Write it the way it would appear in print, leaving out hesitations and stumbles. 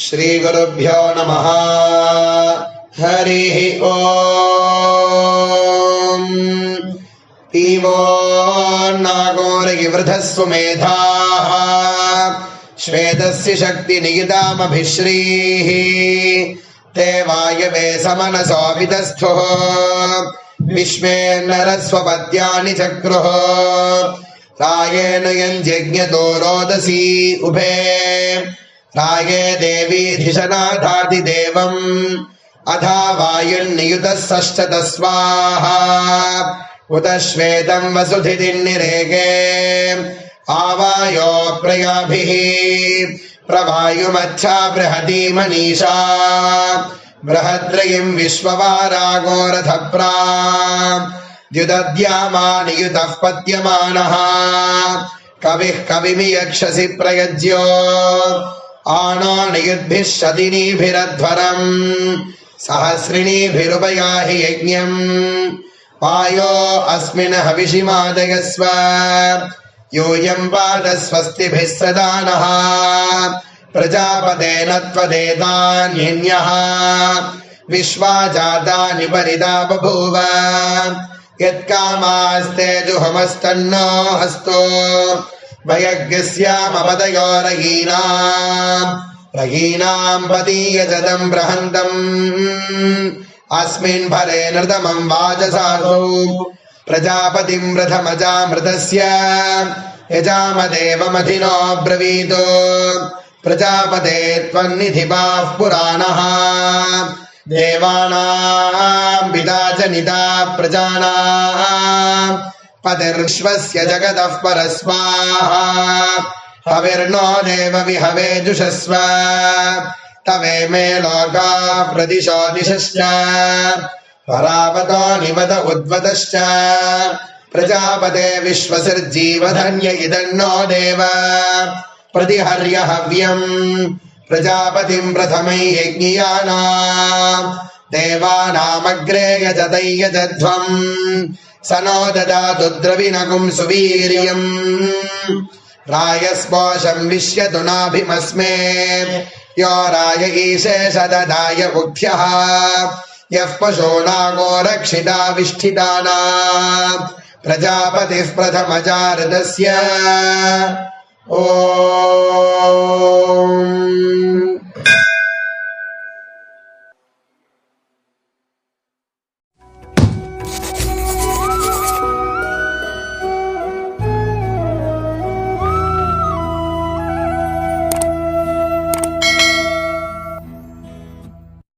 श्रीगुरुभ्यो नमः। हरिः ओम्। पीवो नागोरगिवृधः सुमेधाः श्वेतस्य शक्तिनिगितामभिश्रीः ते वायवे समनसोऽभितस्थुः विश्वे नरस्वपद्यानि चक्रुः रायेण यञ्जज्ञतो रोदसी उभे राये देवी धिषनाथाति देवम् अथा वायुर्नियुतः षष्ठत स्वाहा उत श्वेतम् वसुधितिर्निरेगे आवायो प्रयाभिः प्रवायुमच्छा बृहती मनीषा बृहद्रयिम् विश्ववारागोरथप्रा द्युदद्यामानियुतः पद्यमानः कविः कविमियक्षसि प्रयज्यो आनो नियुद्भिः शतिनीभिरध्वरम् सहस्रिणीभिरुपयाहि यज्ञम् वायो अस्मिन् हविषि मादयस्व यूयम् पाद स्वस्तिभिः सदा नः प्रजापतेन त्वदेतान्यन्यः विश्वा जातानि परिदा बभूव यत्कामास्ते जुहमस्तन्नो हस्तो वयज्ञस्यामपदयो रयीनाम् पदीयजदम् बृहन्तम् अस्मिन् भरे नृतमम् वाजसासौ प्रजापतिम् रथमजामृतस्य यजामदेवमधिनो ब्रवीतो प्रजापते त्वन्निधिपाः पुराणः देवानाम् पिता जनिता प्रजानाम् पतिर्विश्वस्य जगतः परस्वाहा हविर्नो देव विहवे जुषस्व तवे मे लोका प्रदिशो दिशश्च परावतो निवद उद्वतश्च प्रजापते विश्वसिर्जीवधन्य इदन्नो देव प्रतिहर्य हव्यम् प्रजापतिम् प्रथमै यज्ञियानाम् देवानामग्रे यजतै यजध्वम् स नो ददातु द्रविणकुम् सुवीर्यम् रायस्पोषम् विश्यतु नाभिमस्मे यो राय ईशे सददाय उक्थ्यः यः पशूनागो रक्षिताविष्ठितानाम् प्रजापतिः प्रथमजारदस्य ओ